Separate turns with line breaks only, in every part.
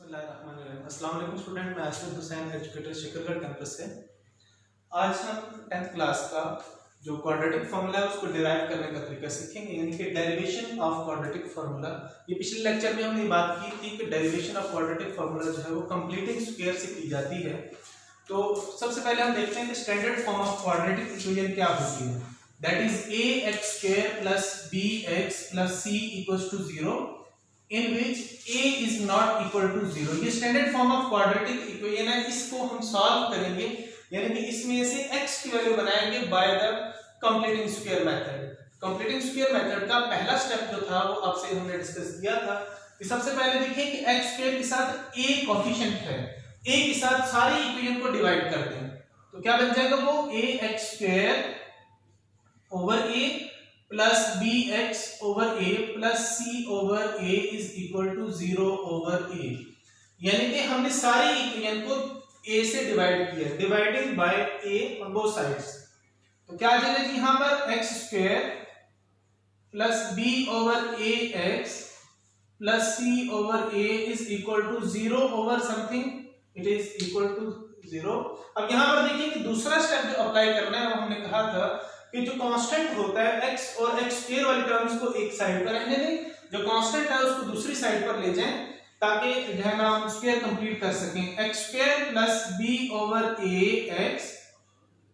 अस्सलाम वालेकुम स्टूडेंट, मैं आसिफ हुसैन एजुकेटर शिकरगढ़ कैंपस से। आज हम 10th क्लास का जो क्वाड्रेटिक फार्मूला है उसको डिराइव करने का तरीका सीखेंगे, यानी कि डेरिवेशन ऑफ क्वाड्रेटिक फार्मूला। ये पिछले लेक्चर में हमने बात की थी कि डेरिवेशन ऑफ क्वाड्रेटिक फार्मूला जो है वो कंप्लीटिंग स्क्वायर से की जाती है। तो सबसे पहले हम देखते हैं कि standard form of quadratic equation क्या होती है। That is ax² + bx + c = 0 in which a is not equal to 0। ये standard form of quadratic equation है, इसको हम सॉल्व करेंगे, यानी कि इसमें से x की वैल्यू बनाएंगे by the completing square method. Completing square method का पहला स्टेप जो था वो आपसे हमने डिस्कस किया था कि सबसे पहले देखिए कि x² के साथ a कोएफिशिएंट है, a के साथ सारी इक्वेशन को डिवाइड करते हैं तो क्या बन जाएगा वो ax² over a plus bx over a plus c over a is equal to 0 over a। यानी कि हमने सारी इक्वेशन को a से डिवाइड किया, dividing by a on both sides. तो क्या आ जाएगा जी यहां पर x² plus b over ax plus c over a is equal to 0 over something, it is equal to 0। अब यहां पर देखिए कि दूसरा स्टेप जो अप्लाई करना है वो हमने कहा था कि जो कांस्टेंट होता है x और x² वाली टर्म्स को एक साइड पर रहने दें, जो कांस्टेंट है उसको दूसरी साइड पर ले जाएं ताकि जो है ना हम स्क्वायर कंप्लीट कर सकें। x² plus b over ax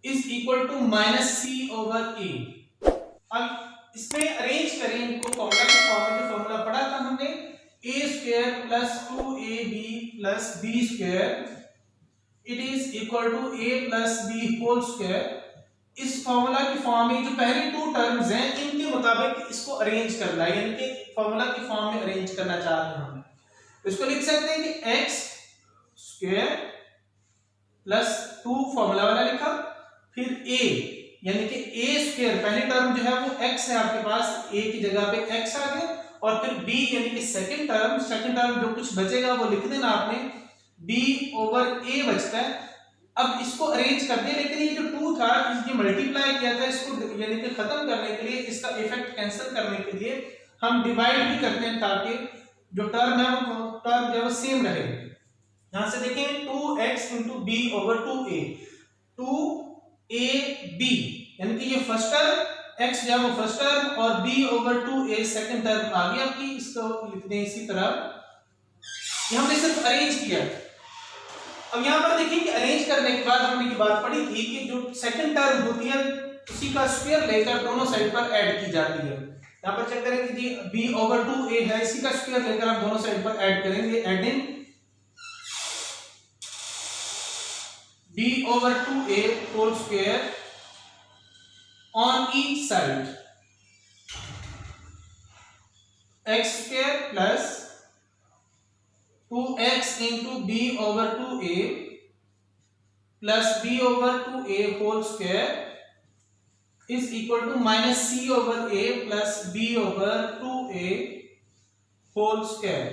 is equal to -c over a। अब इसमें अरेंज करें इनको फॉर्मूला के फॉर्म में, जो फॉर्मूला पढ़ा था हमने a² plus 2ab plus b² it is equal to a plus b whole square। इस फॉर्मूला की फॉर्म में जो पहली टू टर्म्स हैं इनके मुताबिक इसको अरेंज करना है, यानी कि फॉर्मूला की फॉर्म में अरेंज करना चाहते हैं हम। तो इसको लिख सकते हैं कि x² plus 2 फॉर्मूला वाला लिखा, फिर a यानी कि a² पहली टर्म जो है वो x है आपके पास, a की जगह पे x आ गया, और फिर b यानी कि सेकंड टर्म जो कुछ बचेगा वो लिख देना आपने, b over a बचता है। अब इसको अरेंज कर दिया, लेकिन ये जो 2 था ये मल्टीप्लाई किया था, इसको यानी कि खत्म करने के लिए, इसका इफेक्ट कैंसिल करने के लिए हम डिवाइड भी करते हैं ताकि जो टर्म है वो सेम रहे। यहां से देखें 2x * b over 2a 2ab, यानी कि ये फर्स्ट टर्म x जो है वो फर्स्ट टर्म और b over 2a second term आ गया आपकी। इसको लिख दें इसी तरह, ये हमने सिर्फ अरेंज किया। अब यहां पर देखिए कि अरेंज करने के बाद हमने ये बात पढ़ी थी कि जो सेकंड टर्म होती है उसी का स्क्वायर लेकर दोनों साइड पर ऐड की जाती है। यहां पर चेक करें कि जी b over 2a है, इसी का स्क्वायर लेकर हम दोनों साइड पर ऐड करेंगे, adding b over 2a whole square on each side, x² plus 2x into b over 2a plus b over 2a whole square is equal to -c over a plus b over 2a whole square।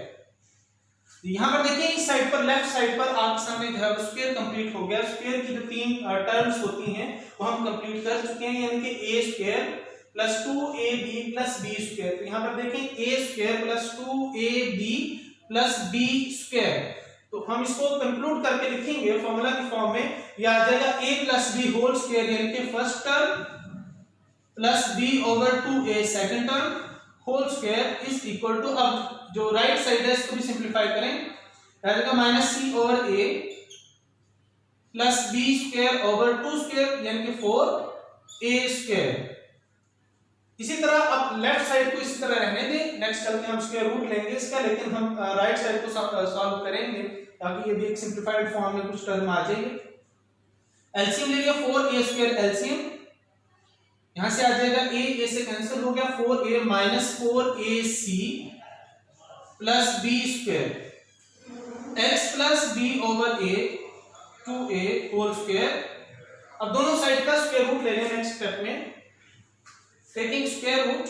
यहां पर देखिए इस side पर, left side पर आपके सामने जो है स्क्वायर कंप्लीट हो गया। स्क्वायर की जो 3 टर्म्स होती हैं वो हम कंप्लीट कर चुके हैं, यानी कि a² plus 2ab plus b²। तो यहां पर देखें a² plus 2ab plus b², तो हम इसको कंक्लूड करके लिखेंगे फॉर्मूला की फॉर्म में, यह आ जाएगा a plus b whole square, यानी कि first term plus b over 2a second term whole square is equal to, अब जो राइट साइड है इसको भी सिंपलीफाई करें, आ जाएगा -c over a plus b² over 2² यानी कि 4a²। इसी तरह अब लेफ्ट साइड को इसी तरह रहने दें, नेक्स्ट चलते हैं हम स्क्वायर रूट लेंगे इसका, लेकिन हम राइट साइड को सॉल्व करेंगे ताकि ये भी एक सिंपलीफाइड फॉर्म में कुछ टर्म आ जाएंगे। एलसीएम ले लिया 4a² एलसीएम, यहां से आ जाएगा a से कैंसिल हो गया, 4a minus 4ac plus b² x plus b over a 2a whole square। अब दोनों साइड का स्क्वायर रूट ले लें नेक्स्ट स्टेप में, taking square root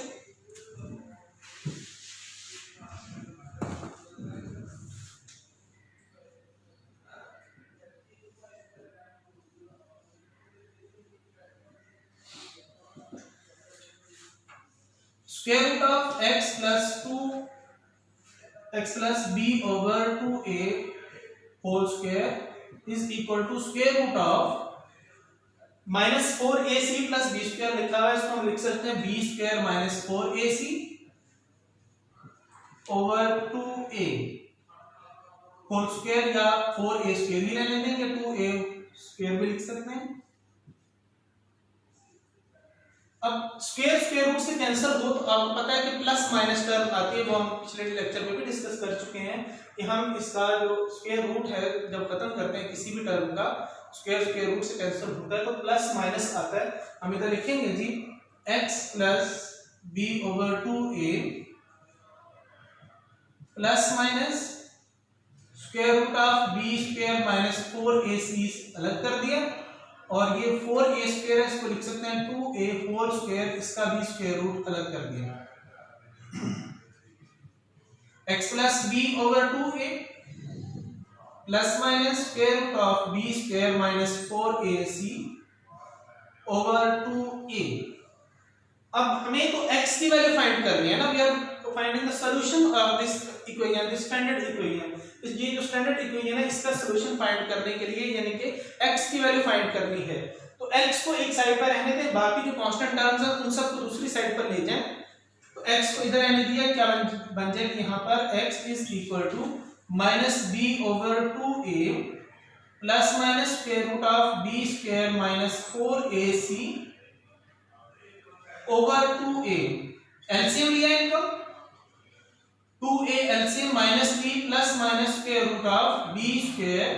square root of x plus 2 x plus B over 2a whole square is equal to square root of -4ac plus B square लिखा हुआ है, इसको हम लिख सकते हैं B square minus 4ac over 2a whole square या 4a square भी ले लेते हैं या 2a स्क्वायर भी लिख सकते हैं। अब स्क्वायर स्क्वायर रूट से कैंसिल हो तो आपको पता है कि प्लस माइनस टर्म आती है, वो हम पिछले लेक्चर में भी डिस्कस कर चुके हैं कि हम इसका जो स्क्वायर रूट है जब खत्म करते हैं किसी भी टर्म का स्क्वायर स्क्वायर रूट से कैंसिल होता है तो प्लस माइनस आता है। हम इधर लिखेंगे जी x plus B over 2a plus minus square root of B square minus 4ac अलग कर दिया और ये 4a स्क्वायर है, इसको लिख सकते हैं 2a होल स्क्वायर, इसका भी स्क्वायर रूट अलग कर दिया। x plus B over 2a plus minus square root of B square minus 4ac over 2a। अब हमें तो x की वैल्यू फाइंड करनी है ना, we are finding the solution of this equation, this standard equation. ये जो स्टैंडर्ड इक्वेशन है इसका सॉल्यूशन फाइंड करने के लिए यानी कि x की वैल्यू फाइंड करनी है तो x को एक साइड पर रहने दें, बाकी जो कांस्टेंट टर्म्स हैं उन सबको दूसरी साइड पर ले जाएं। तो x को इधर रहने दिया, क्या बन जाएगा यहां पर x is equal to minus b over 2a plus minus square root of B square minus 4ac over 2a। LCM लिया इनका 2a LCM minus b plus minus square root of b square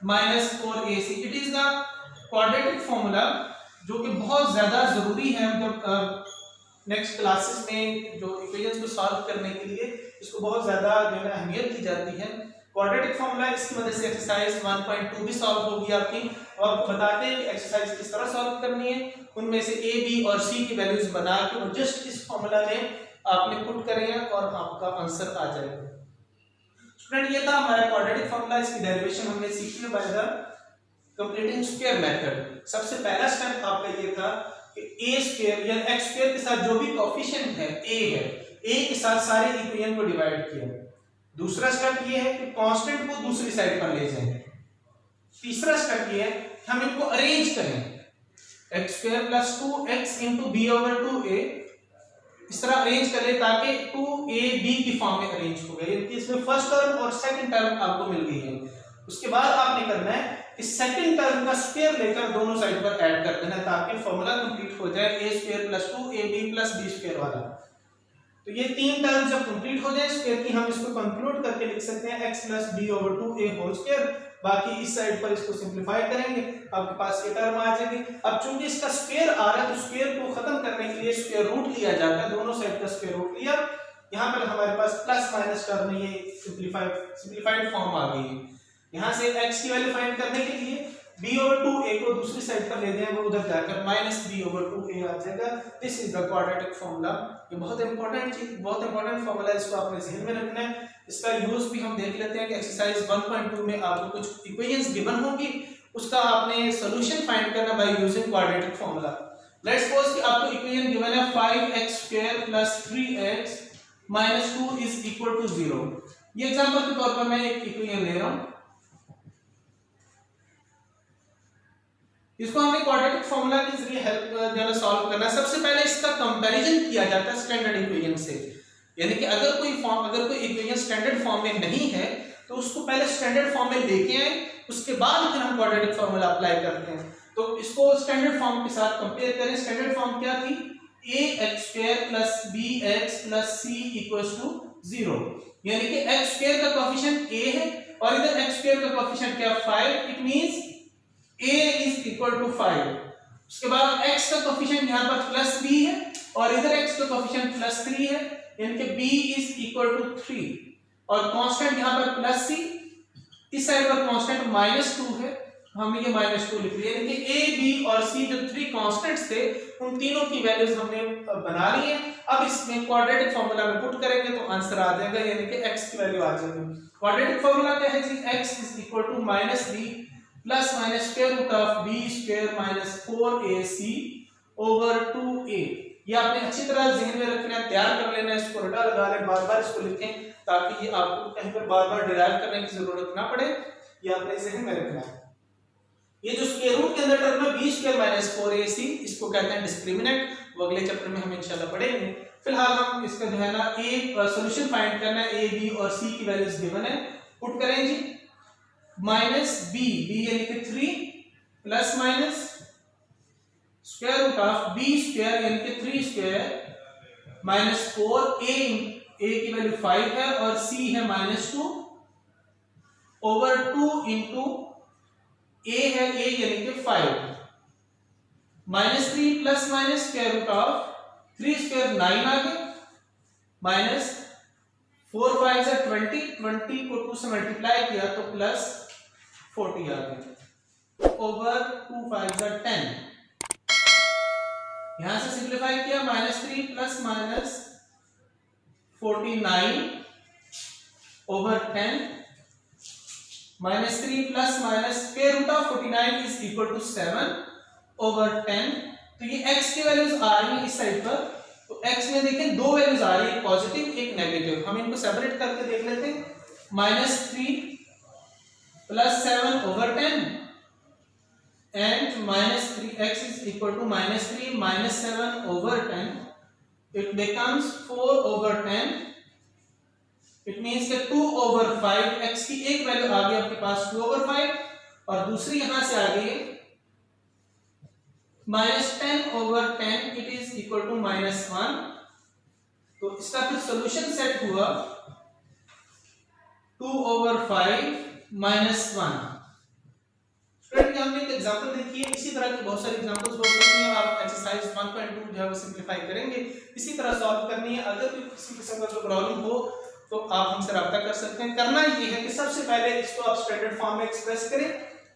minus 4ac। It is the quadratic formula जो कि बहुत ज्यादा जरूरी है, मतलब next classes में जो इक्वेशंस को सॉल्व करने के लिए इसको बहुत ज्यादा जो है अहमियत दी जाती है। क्वाड्रेटिक फॉर्मूला इसकी मदद से एक्सरसाइज 1.2 भी सॉल्व होगी आपकी, और आपको बताते हैं कि एक्सरसाइज किस तरह सॉल्व करनी है। उनमें से a b और c की वैल्यूज बना के और जस्ट इस फॉर्मूला में आपने पुट करेंगे और आपका आंसर आ जाएगा। स्टूडेंट ये था हमारा क्वाड्रेटिक फॉर्मूला, इसकी डेरिवेशन हमने सीखी है by the completing square method. सबसे पहला स्टेप आपका ये था कि a स्क्वायर या x स्क्वायर के साथ जो भी कोएफिशिएंट है a है, a के साथ सारे इक्वेशन को डिवाइड किया। दूसरा स्टेप ये है कि कांस्टेंट को दूसरी साइड पर ले जाएं। तीसरा स्टेप ये है कि हम इनको अरेंज करें x square plus 2x into b over 2a, इस तरह अरेंज कर ले ताकि 2ab की फॉर्म में अरेंज हो गए। इसमें फर्स्ट टर्म और सेकंड टर्म आपको मिल गई है। उसके बाद आपने करना है इस सेकंड टर्म का स्क्वायर लेकर दोनों साइड पर ऐड कर देना ताकि फॉर्मूला कंप्लीट हो जाए a square plus 2ab plus b square वाला। तो ये तीन टर्म जब कंप्लीट हो जाए स्क्वायर की, हम इसको कंक्लूड करके लिख सकते हैं x plus b over 2a whole square. बाकी इस साइड पर इसको सिंपलीफाई करेंगे, आपके पास ये टर्म आ जाएगी। अब चूंकि इसका स्क्वायर आ रहा है तो स्क्वायर को खत्म करने के लिए स्क्वायर रूट लिया जाता है, दोनों साइड का स्क्वायर रूट लिया। यहाँ पर हमारे पास प्लस माइनस टर्म में ये सिंपलीफाइड फॉर्म आ गई है। यहाँ से x की वैल्यू फाइंड करने के लिए b ओवर 2a को दूसरी साइड पर ले दें, वो उधर जाकर माइनस b ओवर 2a आ जाएगा। This is the quadratic formula. ये बहुत इंपॉर्टेंट चीज, बहुत इंपॉर्टेंट फॉर्मूला है, इसको आपने ध्यान में रखना है। इसका यूज भी हम देख लेते हैं कि एक्सरसाइज 1.2 में आपको कुछ इक्वेशंस गिवन होंगी, उसका आपने सॉल्यूशन फाइंड करना by using quadratic formula. Let's suppose कि आपको इक्वेशन गिवन है 5x² + 3x - 2 = 0। ये एग्जांपल के तौर पर मैं एक इक्वेशन ले रहा हूं, इसको हमने क्वाड्रेटिक फॉर्मूला के जरिए हेल्प जो सॉल्व करना है। सबसे पहले इसका कंपैरिजन किया जाता है स्टैंडर्ड इक्वेशन से, यानी कि अगर कोई इक्वेशन स्टैंडर्ड फॉर्म में नहीं है तो उसको पहले स्टैंडर्ड फॉर्म में लेके आए, उसके बाद फिर हम क्वाड्रेटिक फॉर्मूला अप्लाई करते हैं। तो इसको स्टैंडर्ड फॉर्म के साथ कंपेयर करें। स्टैंडर्ड फॉर्म क्या थी? ax² + bx + c = 0, यानी कि x² का कोएफिशिएंट a है और इधर x² का कोएफिशिएंट क्या 5। It means a = 5। उसके बाद x का कोएफिशिएंट यहां पर +b है और इधर x का कोएफिशिएंट +3 है, यानी कि b = 3 और कांस्टेंट यहां पर +c, इस साइड पर कांस्टेंट -2 है, हमने ये -2 लिख लिया। यानी कि a b और c जो 3 कांस्टेंट्स थे उन तीनों की वैल्यूज हमने बना ली है। अब इसमें क्वाड्रेटिक फार्मूला में पुट करेंगे तो आंसर आ जाएगा, यानी कि x की वैल्यू आ जाएगी। क्वाड्रेटिक फार्मूला क्या है जी? x = -b plus minus square root of b square minus 4ac over 2a। ये आपने अच्छी तरह ज़हन में रखना है, तैयार कर लेना है, इसको रटा लगा लें, बार बार इसको लिखें ताकि ये आपको कहीं पर बार बार डिराइव करने की जरूरत ना पड़े, ये आपने ज़हन में रखना है। ये जो स्क्वायर रूट के अंदर टर्म है b स्क्वायर माइनस 4ac, इसको कहते हैं डिस्क्रिमिनेंट, वो अगले चैप्टर में हम इंशाल्लाह पढ़ेंगे। फिलहाल हम इसका जो है ना सॉल्यूशन फाइंड करना है, a b और c की वैल्यूज गिवन है, पुट करें जी। माइनस b यानी कि 3 plus minus square root of b square यानी कि 3 स्क्वायर माइनस 4, a की वैल्यू 5 है और c है -2 ओवर 2 इंटू a है a यानी कि 5 -3 plus minus square root of 3 square 9 आ गए माइनस 4 5 से 20 को 2 से मल्टीप्लाई किया तो प्लस 40 आ गए ओवर 2 5 से 10। यहां से सिंप्लीफाई किया -3 plus minus 49 over 10 -3 plus minus square root of 49 is equal to 7 over 10। तो ये x की वैल्यूज आ रही है इस साइड पर, तो x में देखें दो वैल्यूज आ रही है, पॉजिटिव एक नेगेटिव, हम इनको सेपरेट करके देख लेते हैं। -3 plus 7 over 10 and -3x is equal to -3 minus 7 over 10, it becomes 4 over 10, it means कि 2 over 5, x की एक वैल्यू आ गई आपके पास 2 over 5 और दूसरी यहां से आ गई -10 over 10, it is equal to -1। तो इसका फिर सॉल्यूशन सेट हुआ 2 over 5 -1। स्टूडेंट की हमने एक एग्जांपल देखी है, इसी तरह की बहुत सारी एग्जांपल्स हो सकती हैं। आप एक्सरसाइज 1.2 जो है वो सिंपलीफाई करेंगे, इसी तरह सॉल्व करनी है। अगर भी किसी किस्म का प्रॉब्लम हो तो आप हमसे राब्ता कर सकते हैं। करना ये है कि सबसे पहले इसको आप स्टैंडर्ड फॉर्म में एक्सप्रेस करें,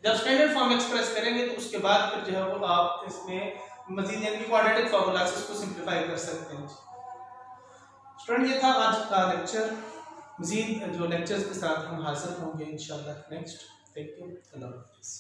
जब स्टैंडर्ड फॉर्म में एक्सप्रेस करेंगे तो उसके बाद फिर जो है वो आप इसमें मजीद यानी क्वाड्रेटिक फार्मूला से इसको सिंपलीफाई कर सकते हैं। स्टूडेंट ये था आज का लेक्चर, मजीद जो लेक्चर्स के साथ हम हाजिर होंगे इंशाल्लाह नेक्स्ट। थैंक यू, अल्लाह हाफ़िज़।